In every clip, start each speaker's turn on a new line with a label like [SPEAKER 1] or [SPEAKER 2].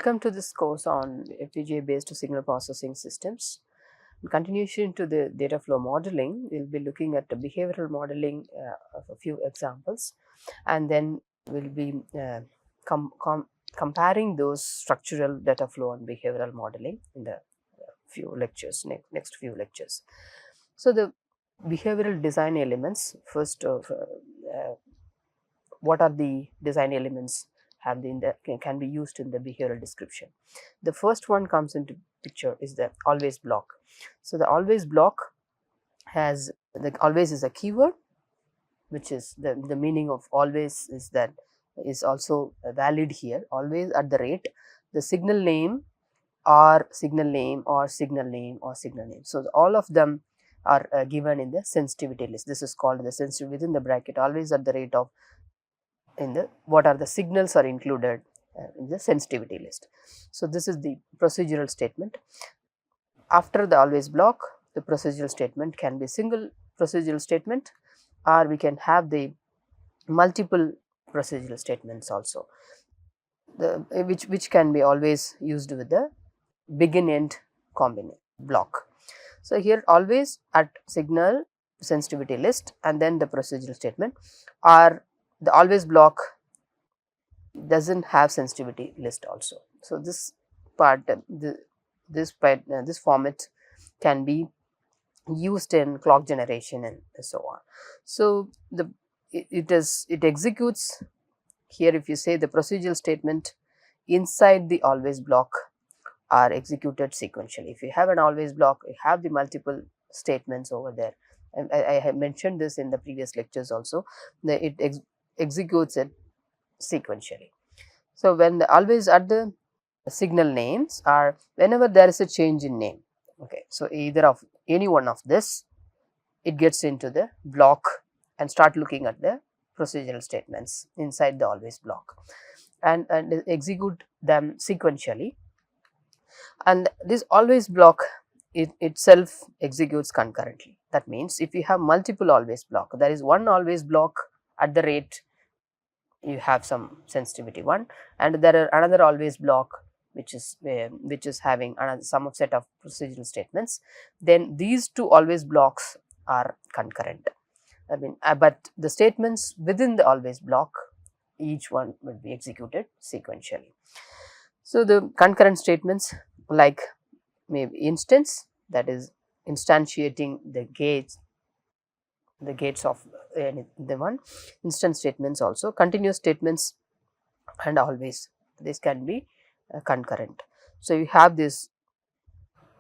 [SPEAKER 1] Welcome to this course on FPGA based signal processing systems. In continuation to the data flow modeling, we will be looking at the behavioral modeling of a few examples, and then we will be comparing those structural data flow and behavioral modeling in the few lectures, next few lectures. So, the behavioral design elements, first of what are the design elements have in the can be used in the behavioral description. The first one comes into picture is the always block. So, the always block has the always is a keyword, which is the meaning of always is that is also valid here, always at the rate the signal name or signal name or signal name or signal name. So, all of them are given in the sensitivity list. This is called the sensitivity within the bracket always at the rate of in the what are the signals are included in the sensitivity list. So, this is the procedural statement. After the always block, the procedural statement can be single procedural statement, or we can have the multiple procedural statements also, which can be always used with the begin end combination block. So, here always at signal sensitivity list and then the procedural statement, or the always block does not have sensitivity list also. So, this part this format can be used in clock generation and so on. So, it executes here. If you say the procedural statement inside the always block are executed sequentially. If you have an always block, you have the multiple statements over there, and I have mentioned this in the previous lectures also, that it executes it sequentially. So, when the always at the signal names are whenever there is a change in name, okay. So, either of any one of this, it gets into the block and start looking at the procedural statements inside the always block and execute them sequentially, and this always block itself executes concurrently. That means, if you have multiple always block, there is one always block at the rate you have some sensitivity 1, and there are another always block which is having another some set of procedural statements, then these two always blocks are concurrent. I mean, but the statements within the always block, each one will be executed sequentially. So, the concurrent statements like maybe instance, that is instantiating the gates of the one, instance statements also, continuous statements, and always, this can be concurrent. So, you have this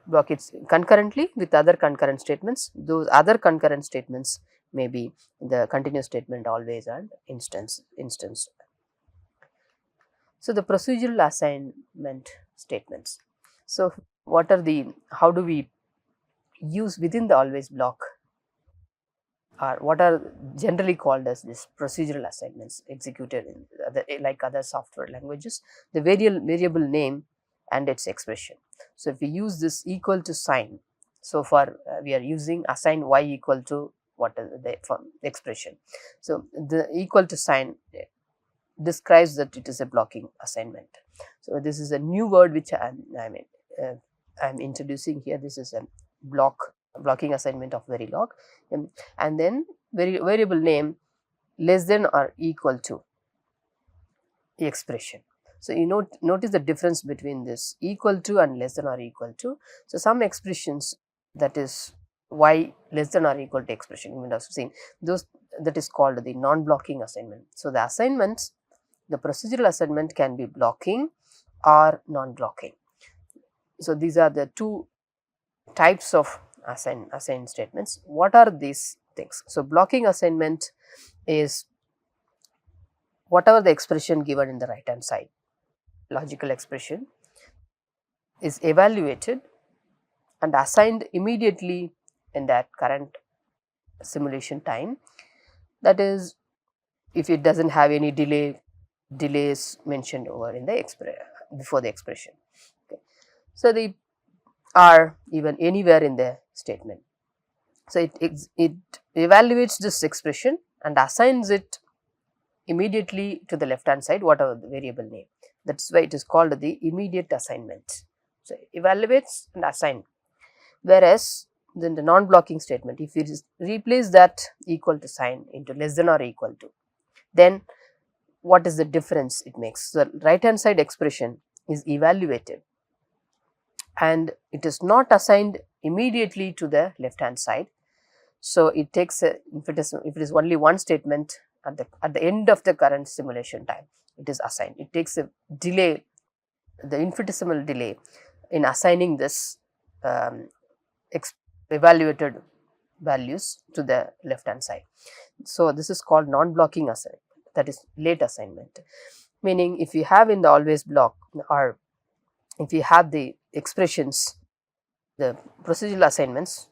[SPEAKER 1] block it's concurrently with other concurrent statements, those other concurrent statements may be the continuous statement, always, and instance. So, the procedural assignment statements. So, what are the, how do we use within the always block, or what are generally called as this procedural assignments executed in like other software languages, the variable name and its expression. So, if we use this equal to sign, so far we are using assign y equal to what is the expression. So, the equal to sign describes that it is a blocking assignment. So, this is a new word which I am introducing here. This is a blocking assignment of Verilog, and then variable name less than or equal to the expression. So, you notice the difference between this equal to and less than or equal to. So, some expressions, that is y less than or equal to expression, you may have seen those, that is called the non-blocking assignment. So, the assignments, the procedural assignment can be blocking or non-blocking. So, these are the two types of assign statements. What are these things? So, blocking assignment is whatever the expression given in the right hand side, logical expression, is evaluated and assigned immediately in that current simulation time. That is, if it does not have any delays mentioned over in the before the expression. Okay. So, they are even anywhere in the statement. So, it evaluates this expression and assigns it immediately to the left hand side, whatever the variable name. That is why it is called the immediate assignment. So, evaluates and assign, whereas then the non-blocking statement, if you replace that equal to sign into less than or equal to, then what is the difference it makes? So, right hand side expression is evaluated and it is not assigned immediately to the left hand side. So, it takes a, if it is only one statement at the end of the current simulation time, it is assigned. It takes a delay, the infinitesimal delay in assigning this evaluated values to the left hand side. So, this is called non-blocking assignment, that is late assignment, meaning if you have in the always block, or if you have the expressions, the procedural assignments,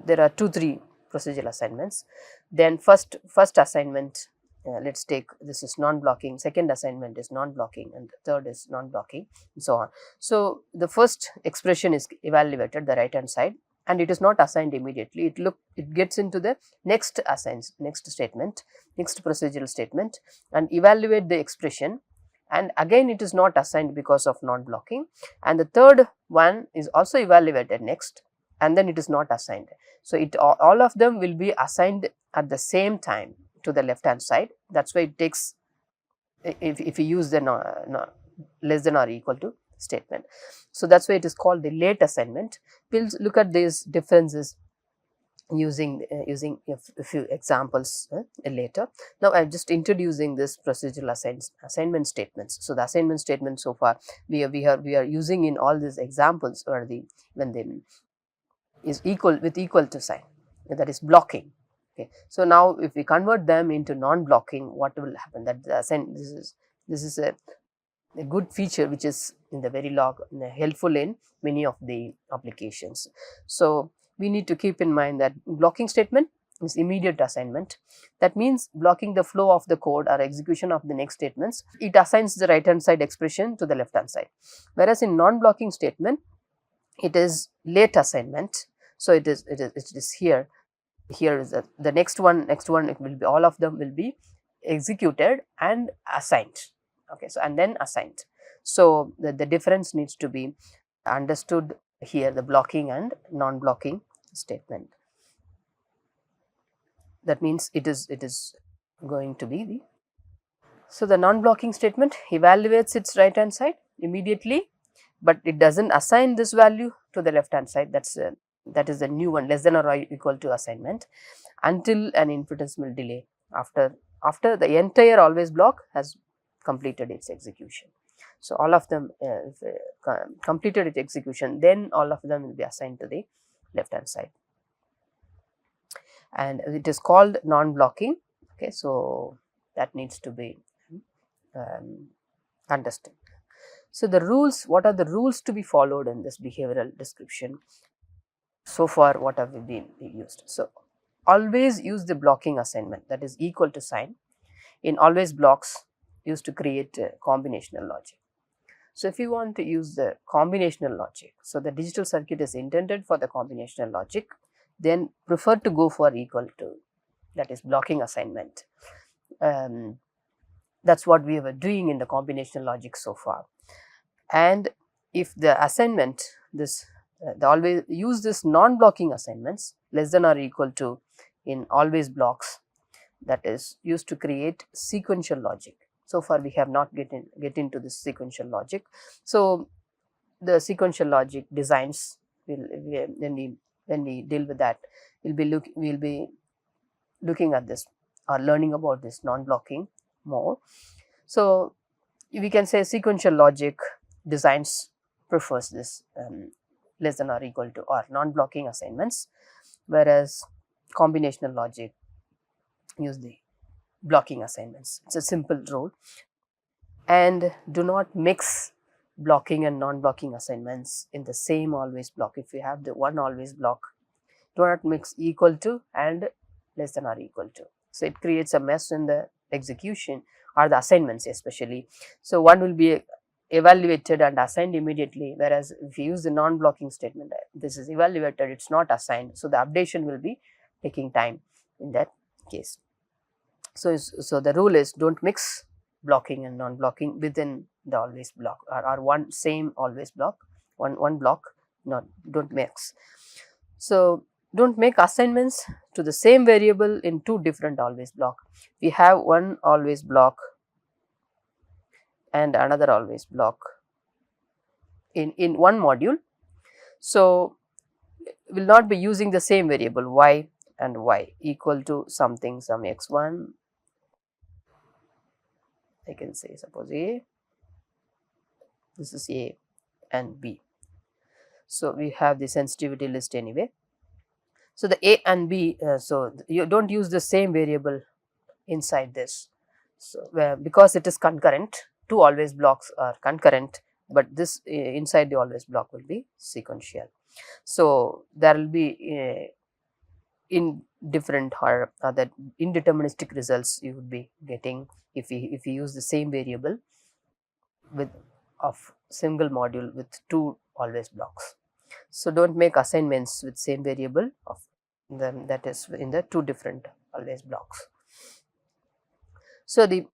[SPEAKER 1] there are 2-3 procedural assignments. Then first assignment, let us take, this is non-blocking, second assignment is non-blocking, and the third is non-blocking, and so on. So, the first expression is evaluated, the right hand side, and it is not assigned immediately. It gets into the next statement, next procedural statement, and evaluate the expression, and again it is not assigned because of non-blocking, and the third one is also evaluated next, and then it is not assigned. So, all of them will be assigned at the same time to the left hand side. That is why it takes, if you use the less than or equal to statement. So, that is why it is called the late assignment. We will look at these differences using a few examples later. Now, I am just introducing this procedural assignment statements. So, the assignment statement so far we are using in all these examples, or when they is equal with equal to sign, that is blocking. Okay. So, now if we convert them into non-blocking, what will happen? That this is a good feature which is in the Verilog helpful in many of the applications. So, we need to keep in mind that blocking statement is immediate assignment. That means blocking the flow of the code or execution of the next statements. It assigns the right hand side expression to the left hand side, whereas in non-blocking statement it is late assignment. So, it is here is the next one, it will be, all of them will be executed and assigned. Okay. So, and then assigned. So, the difference needs to be understood here, the blocking and non-blocking statement. That means it is going to be the, so the non-blocking statement evaluates its right hand side immediately, but it does not assign this value to the left hand side. That is the new one, less than or equal to assignment, until an infinitesimal delay after the entire always block has completed its execution. So, all of them completed its execution, then all of them will be assigned to the left hand side, and it is called non-blocking. Okay. So, that needs to be understood. So, the rules, what are the rules to be followed in this behavioral description? So far, what have we been used? So, always use the blocking assignment, that is equal to sign, in always blocks used to create combinational logic. So, if you want to use the combinational logic, so the digital circuit is intended for the combinational logic, then prefer to go for equal to, that is blocking assignment. That is what we were doing in the combinational logic so far. And if the assignment, always use this non-blocking assignments less than or equal to in always blocks, that is used to create sequential logic. So far we have not get into this sequential logic. So, the sequential logic designs when we deal with that, we will be looking at this or learning about this non-blocking more. So, we can say sequential logic designs prefers this less than or equal to or non-blocking assignments, whereas combinational logic use the blocking assignments. It is a simple rule, and do not mix blocking and non-blocking assignments in the same always block. If you have the one always block, do not mix equal to and less than or equal to. So, it creates a mess in the execution or the assignments especially. So, one will be evaluated and assigned immediately, whereas if you use the non-blocking statement, this is evaluated, it is not assigned. So, the updation will be taking time in that case. So, the rule is do not mix blocking and non-blocking within the always block, or one same always block, one block, not don't mix. So don't make assignments to the same variable in two different always block. We have one always block and another always block in one module. So will not be using the same variable y and y equal to something, some x1, I can say suppose a, this is a and b. So we have the sensitivity list anyway. So the a and b, so you don't use the same variable inside this. So because it is concurrent, two always blocks are concurrent, but this inside the always block will be sequential. So there will be in different or other indeterministic results you would be getting if you use the same variable with of single module with two always blocks. So don't make assignments with same variable of them, that is in the two different always blocks. So the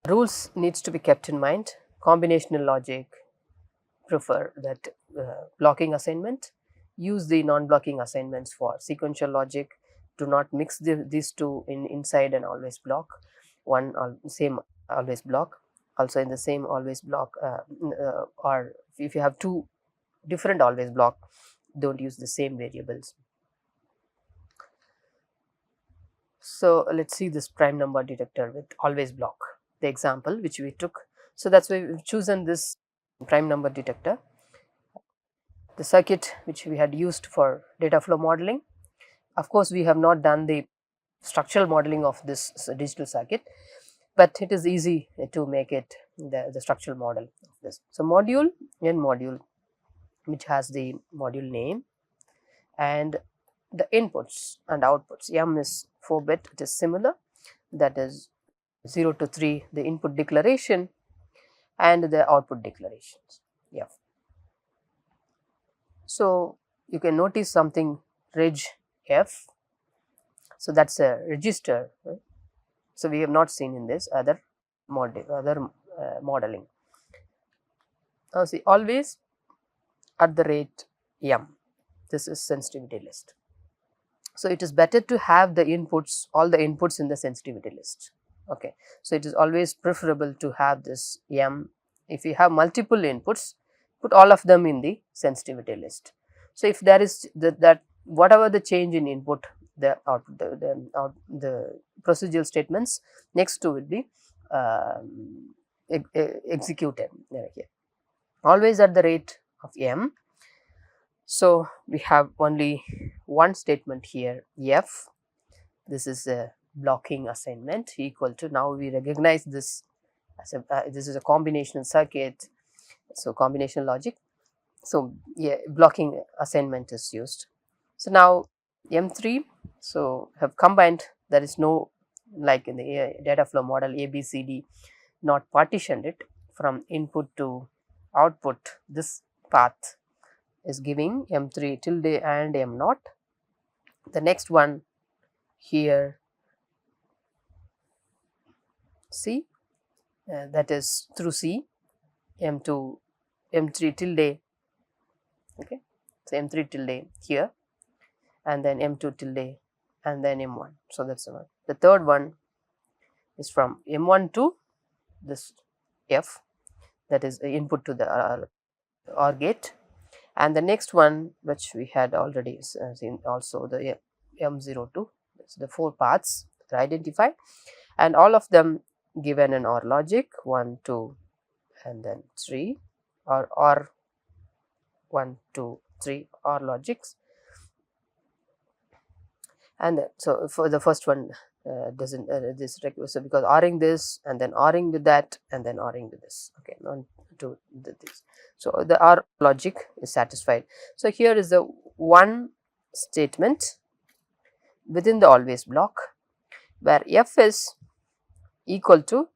[SPEAKER 1] rules needs to be kept in mind. Combinational logic prefer that blocking assignment, use the non-blocking assignments for sequential logic. Do not mix these two inside an always block, one same always block. Also in the same always block, or if you have two different always block, don't use the same variables. So let's see this prime number detector with always block, the example which we took. So that's why we've chosen this prime number detector, the circuit which we had used for data flow modeling. Of course, we have not done the structural modeling of this digital circuit, but it is easy to make it the structural model of this. So module, n module, which has the module name and the inputs and outputs. M is 4-bit, it is similar, that is 0 to 3 the input declaration and the output declarations. Yeah. So you can notice something reg f. So that's a register. Right? So we have not seen in this other modeling. Now see, always at the rate m. This is sensitivity list. So it is better to have the inputs, all the inputs in the sensitivity list. Okay. So it is always preferable to have this m. If you have multiple inputs, put all of them in the sensitivity list. So if there is that whatever the change in input, the output, the procedural statements next to will be executed here. Always at the rate of m. So we have only one statement here, f. This is a blocking assignment equal to, now we recognize this as a this is a combinational circuit. So combinational logic. So yeah, blocking assignment is used. So now M3, so have combined, there is no, like in the data flow model ABCD, not partitioned it from input to output. This path is giving M3 tilde and M0. The next one here, C, that is through C, M2, M3 tilde, okay. So M3 tilde here, and then M2 tilde, and then M1. So that's the one. The third one is from M1 to this F, that is input to the OR gate, and the next one which we had already seen also, the M0 to, the 4 paths are identified, and all of them given an OR logic 1, 2, and then 3, or 1, 2, 3 OR logics. And so for the first one doesn't this requires, so because ORing this and then ORing with that and then ORing with this, okay, not to this. So the OR logic is satisfied. So here is the one statement within the always block where f is equal to,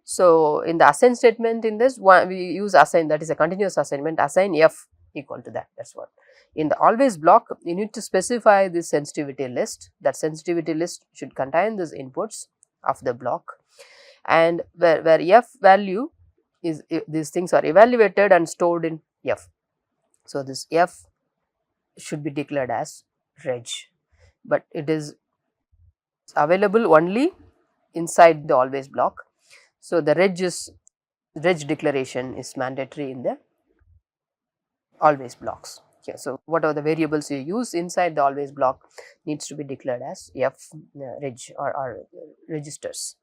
[SPEAKER 1] so in the assign statement, in this one we use assign, that is a continuous assignment, assign f equal to that, that's what. In the always block, you need to specify this sensitivity list. That sensitivity list should contain these inputs of the block, and where f value is, these things are evaluated and stored in f. So, this f should be declared as reg, but it is available only inside the always block. So, the reg declaration is mandatory in the always blocks. Okay, so whatever the variables you use inside the always block needs to be declared as f reg or registers.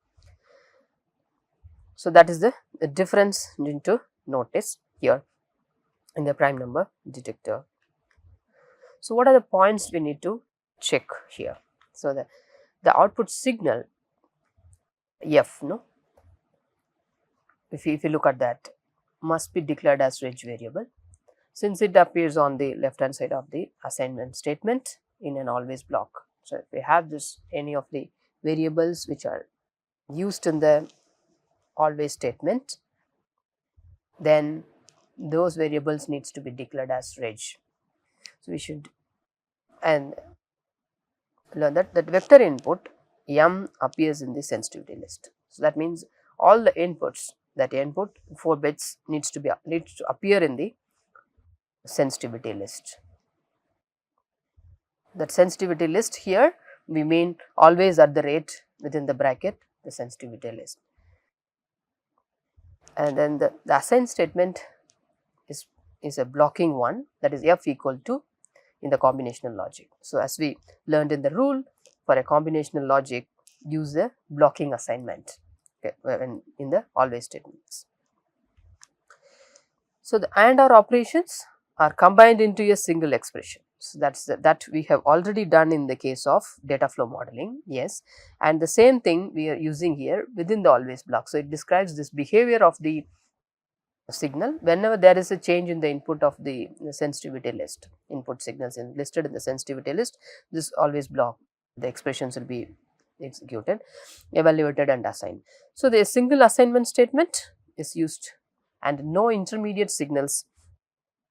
[SPEAKER 1] So, that is the difference you need to notice here in the prime number detector. So, what are the points we need to check here? So, the output signal f, no, if you look at that, must be declared as reg variable, since it appears on the left hand side of the assignment statement in an always block. So, if we have this any of the variables which are used in the always statement, then those variables needs to be declared as reg. So, we should and learn that vector input m appears in the sensitivity list. So, that means all the inputs, that input 4 bits needs to appear in the sensitivity list. That sensitivity list here we mean always at the rate within the bracket the sensitivity list. And then the assign statement is a blocking one, that is f equal to in the combinational logic. So, as we learned in the rule, for a combinational logic use the blocking assignment, okay, when in the always statements. So, the AND OR operations are combined into a single expression. So, that we have already done in the case of data flow modeling, yes, and the same thing we are using here within the always block. So, it describes this behavior of the signal whenever there is a change in the input of the sensitivity list, input signals listed in the sensitivity list, this always block, the expressions will be executed, evaluated and assigned. So, the single assignment statement is used and no intermediate signals,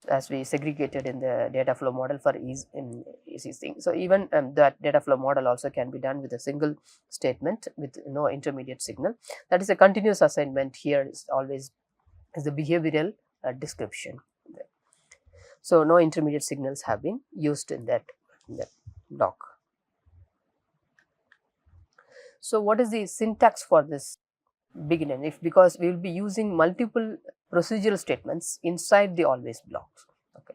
[SPEAKER 1] as we segregated in the data flow model for easy thing. So, even that data flow model also can be done with a single statement with no intermediate signal. That is a continuous assignment. Here is always is the behavioral description. So, no intermediate signals have been used in that block. So, what is the syntax for this begin and if, because we will be using multiple procedural statements inside the always blocks. Okay.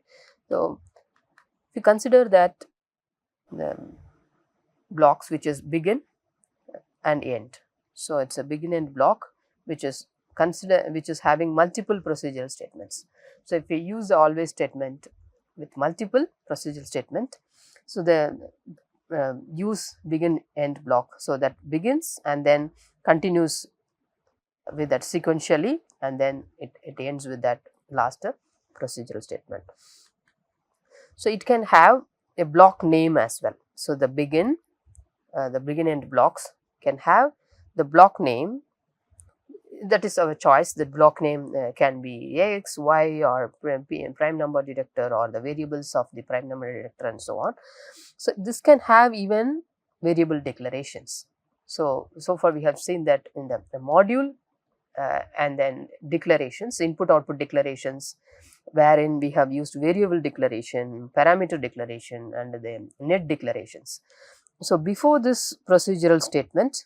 [SPEAKER 1] So, if you consider that the blocks which is begin and end. So, it is a begin end block which is having multiple procedural statements. So, if we use the always statement with multiple procedural statement, so the use begin end block. So, that begins and then continues with that sequentially and then it ends with that last procedural statement. So, it can have a block name as well. So, the begin end blocks can have the block name, that is our choice. The block name can be x, y or prime number detector or the variables of the prime number detector and so on. So, this can have even variable declarations. So far we have seen that in the module and then declarations, input output declarations, wherein we have used variable declaration, parameter declaration and the net declarations. So, before this procedural statement,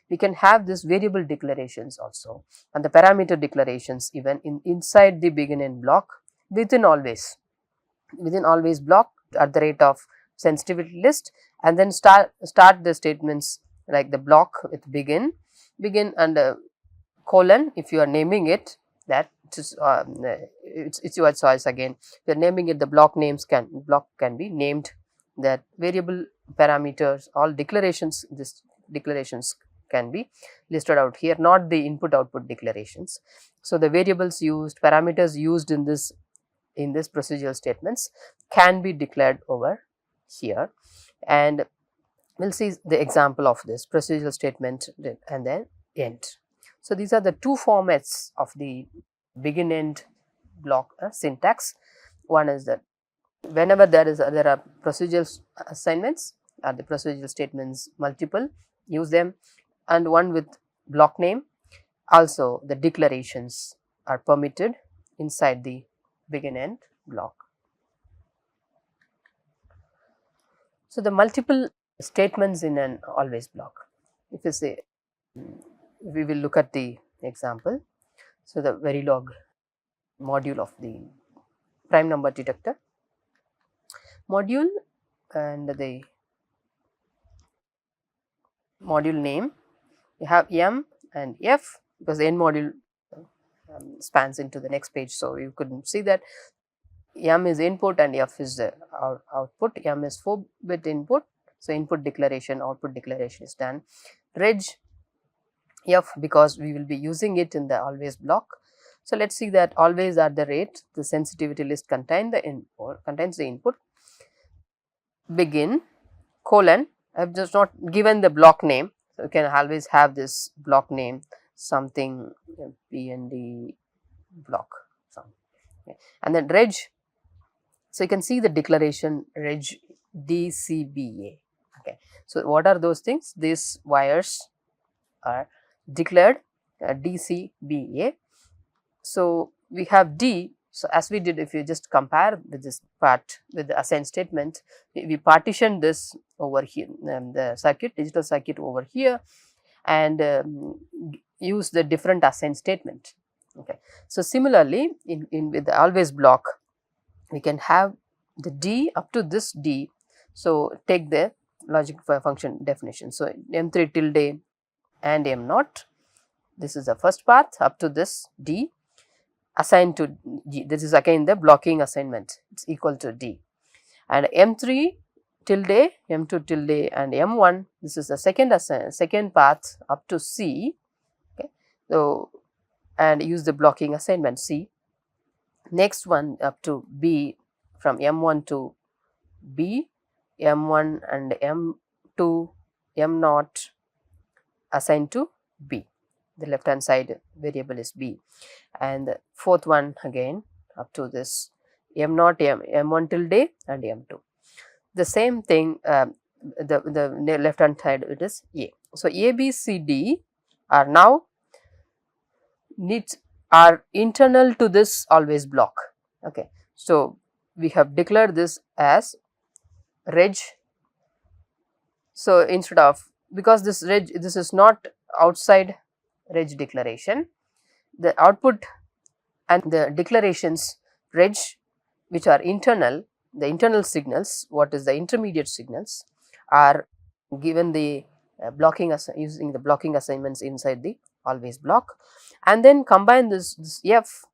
[SPEAKER 1] we can have this variable declarations also and the parameter declarations even inside the begin end block within always block at the rate of sensitivity list, and then start the statements like the block with begin and colon. If you are naming it, that it's your choice again. If you are naming it, the block can be named, that variable parameters, all declarations, this declarations can be listed out here, not the input output declarations. So, the variables used, parameters used in this procedural statements can be declared over here, and we will see the example of this procedural statement and then end. So, these are the two formats of the begin end block syntax. One is that whenever there are procedural assignments or the procedural statements multiple, use them, and one with block name, also the declarations are permitted inside the begin end block. So, the multiple statements in an always block. If you say, we will look at the example. So, the Verilog module of the prime number detector module, and the module name, you have M and F, because the N module spans into the next page. So, you could see that M is input and F is the output. M is 4-bit input. So, input declaration, output declaration is done. Reg F, because we will be using it in the always block. So, let us see that always at the rate, the sensitivity list contains the input, begin colon, I have just not given the block name. So, you can always have this block name something PND block, and then reg. So, you can see the declaration reg DCBA. Okay. So, what are those things? These wires are declared DCBA. So, we have D. So, as we did, if you just compare with this part with the assign statement, we partitioned this over here, the circuit, digital circuit over here, and use the different assign statement. Okay. So, similarly, in with the always block, we can have the D up to this D. So, take the logic function definition. So, M3 tilde and M0, this is the first path up to this D assigned to G. This is again the blocking assignment, it is equal to D, and M3 tilde, M2 tilde and M1, this is the second path up to C. Okay. So, and use the blocking assignment C. Next one up to B, from M1 to B, M1 and M2, M0 assigned to B. The left hand side variable is B, and the fourth one again up to this M0, M1 tilde and M2. The same thing, the left hand side, it is A. So, A, B, C, D are now are internal to this always block. Okay. So, we have declared this as reg. So, instead of, because this reg, this is not outside reg declaration, the output and the declarations reg, which are internal, the internal signals, what is the intermediate signals, are given the blocking using the blocking assignments inside the always block, and then combine this F,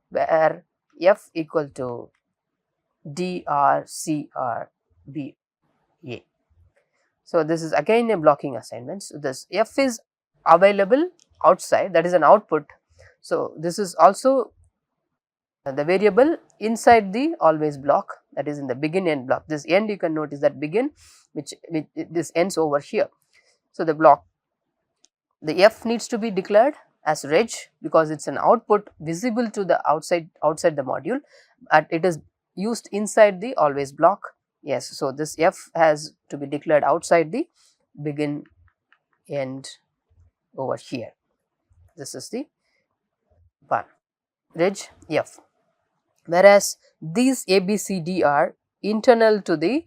[SPEAKER 1] where F equal to DRCRBA. So, this is again a blocking assignment. So, this F is available outside, that is an output. So, this is also the variable inside the always block, that is in the begin end block. This end, you can notice that begin, which this ends over here. So, the block, the F needs to be declared as reg, because it is an output visible to the outside the module, and it is used inside the always block. Yes. So, this F has to be declared outside the begin end over here. This is the one, reg F, whereas these A, B, C, D are internal to the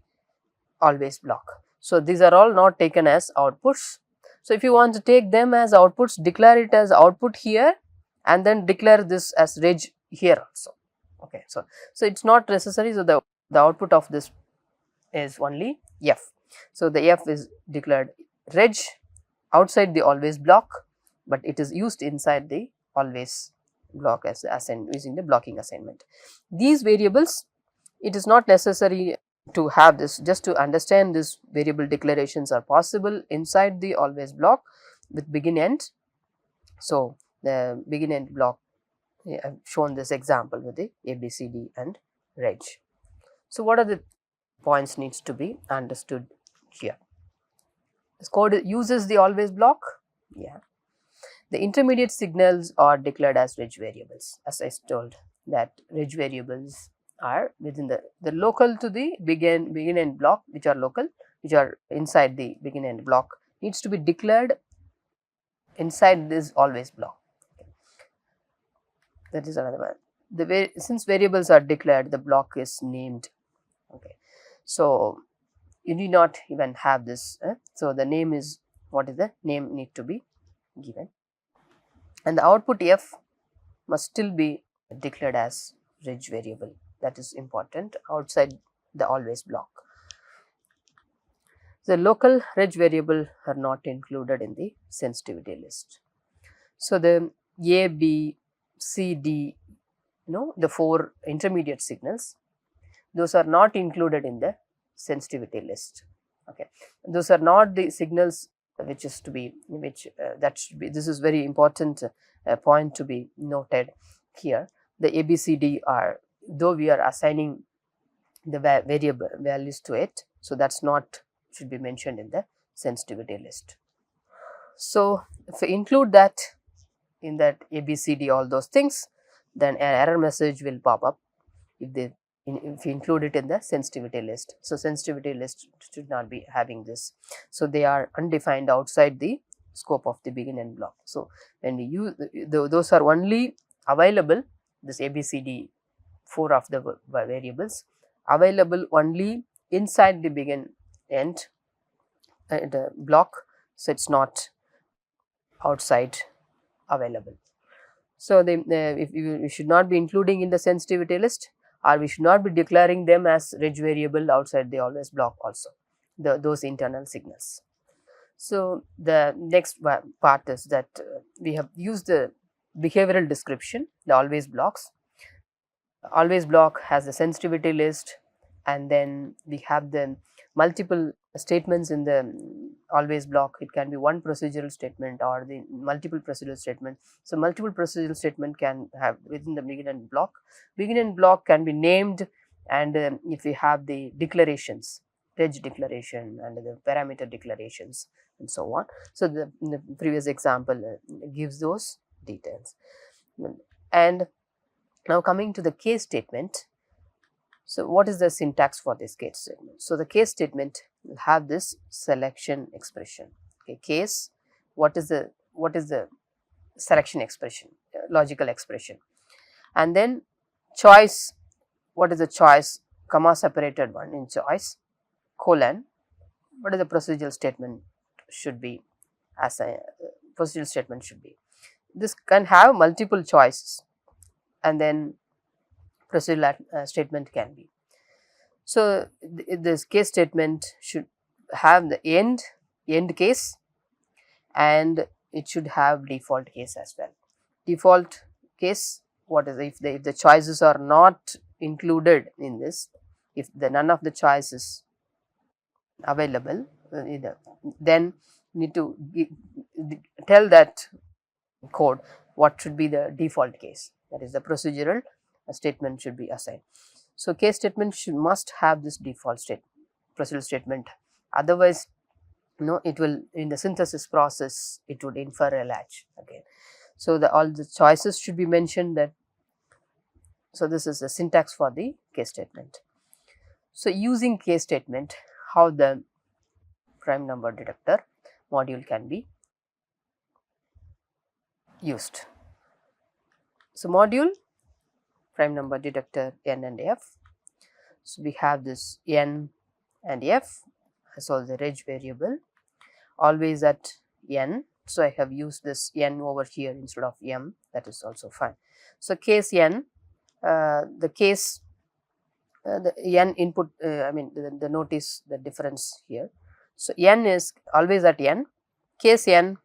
[SPEAKER 1] always block. So, these are all not taken as outputs. So, if you want to take them as outputs, declare it as output here and then declare this as reg here also. Okay. So, it is not necessary. So, the output of this is only F. So, the F is declared reg outside the always block, but it is used inside the always block as using the blocking assignment. These variables, it is not necessary to have this, just to understand this variable declarations are possible inside the always block with begin end. So, the begin end block, I have shown this example with the A, B, C, D and reg. So, what are the points needs to be understood here? This code uses the always block. Yeah. The intermediate signals are declared as reg variables, as I told that reg variables are within the local to the begin end block, which are local, which are inside the begin end block, needs to be declared inside this always block. that is another one. Since variables are declared, the block is named. Okay, so you need not even have this. So the name is, what is the name need to be given, and the output f must still be declared as reg variable. That is important outside the always block. The local reg variable are not included in the sensitivity list. So the A, B, C, D, the 4 intermediate signals, those are not included in the sensitivity list. Okay, those are not the signals which is to be, that should be, this is very important point to be noted here. The A, B, C, D are, though we are assigning the variable values to it, so that's not should be mentioned in the sensitivity list. So if we include that in that A, B, C, D, all those things, then an error message will pop up if you include it in the sensitivity list. So sensitivity list should not be having this. So they are undefined outside the scope of the begin end block. So when we use those are only available, this A, B, C, D, 4 of the variables available only inside the begin end block. So it's not outside available. So if we should not be including in the sensitivity list, or we should not be declaring them as reg variable outside the always block also, those internal signals. So the next part is that we have used the behavioral description, the always blocks. Always block has the sensitivity list, and then we have the multiple statements in the always block. It can be one procedural statement or the multiple procedural statement. So multiple procedural statement can have within the begin end block. Begin end block can be named, and if we have the declarations, reg declaration and the parameter declarations and so on. So the previous example gives those details. And now coming to the case statement. So what is the syntax for this case statement? So the case statement will have this selection expression. Okay, case, what is the selection expression, logical expression, and then choice, what is the choice, comma separated one in choice, colon, what is the procedural statement should be, as a procedural statement should be. This can have multiple choices, and then procedural statement can be. So this case statement should have the end case, and it should have default case as well. Default case, what is if the choices are not included in this, if none of the choices available, then need to tell that code what should be the default case, that is the procedural statement should be assigned. So case statement must have this default procedural statement, otherwise it will, in the synthesis process, it would infer a latch again. So all the choices should be mentioned. That so this is the syntax for the case statement. So using case statement, how the prime number detector module can be used. So module prime number detector n and f. So we have this n and f as well the reg variable, always at n. So I have used this n over here instead of m, that is also fine. So case n, the case the n input, I mean the notice the difference here. So n is always at n, case n.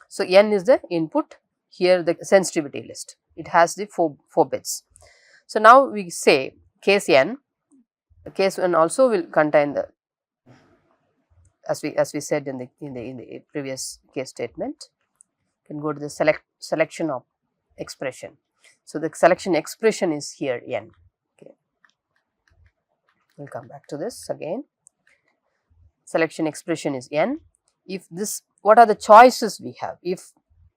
[SPEAKER 1] So n is the input, here the sensitivity list, it has the 4 bits. So now we say case n, case n also will contain the, as we said in the previous case statement. You can go to the selection of expression. So the selection expression is here n. Okay, we'll come back to this again. Selection expression is n. If this, what are the choices we have? If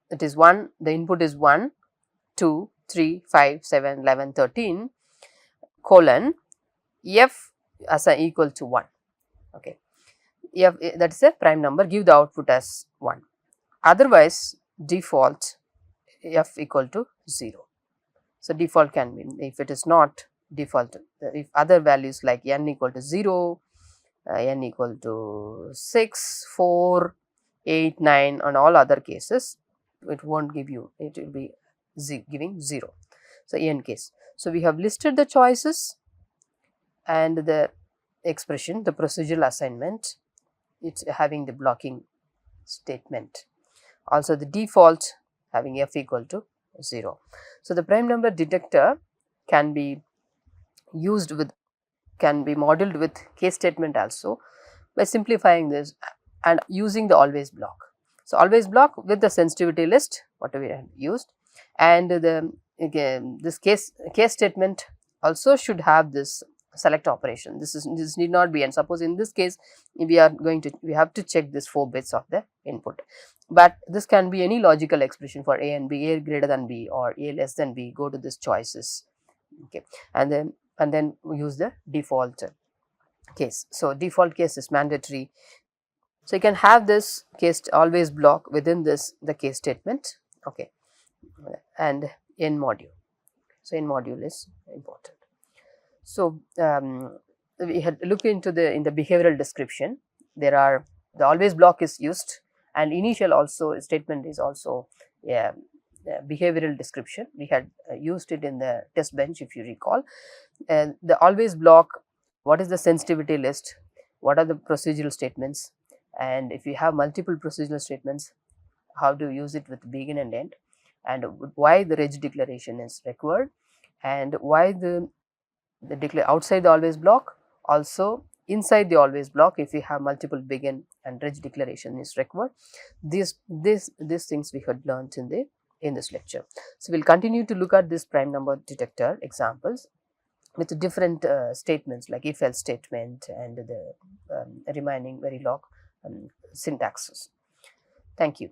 [SPEAKER 1] it is 1, the input is 1, 2, 3, 5, 7, 11, 13, colon, f as a equal to 1. Okay, f, that is a prime number, give the output as 1. Otherwise, default f equal to 0. So, default can be, if it is not default, if other values like n equal to 0, n equal to 6, 4, 8, 9 and all other cases, it will not give you, it will be giving 0. So, n case. So, we have listed the choices and the expression, the procedural assignment, it is having the blocking statement. Also the default having f equal to 0. So, the prime number detector can be used with, can be modeled with case statement also by simplifying this and using the always block. So, always block with the sensitivity list whatever we have used, and the again this case statement also should have this select operation. This need not be, and suppose in this case we are going to, we have to check this 4 bits of the input, but this can be any logical expression for a and b, a greater than b or a less than b, go to this choices, okay, and then we use the default case. So, default case is mandatory. So, you can have this case always block within this the case statement, okay, and in module. So, in module is important. So, we had looked into the, in the behavioral description, there are the always block is used, and initial also statement is also a behavioral description. We had used it in the test bench if you recall. And the always block, what is the sensitivity list, what are the procedural statements, and if you have multiple procedural statements, how to use it with begin and end, and why the reg declaration is required, and why the declare outside the always block, also inside the always block if you have multiple begin and reg declaration is required. These things we had learnt in this lecture. So, we will continue to look at this prime number detector examples with different statements like if else statement and the remaining Verilog syntaxes. Thank you.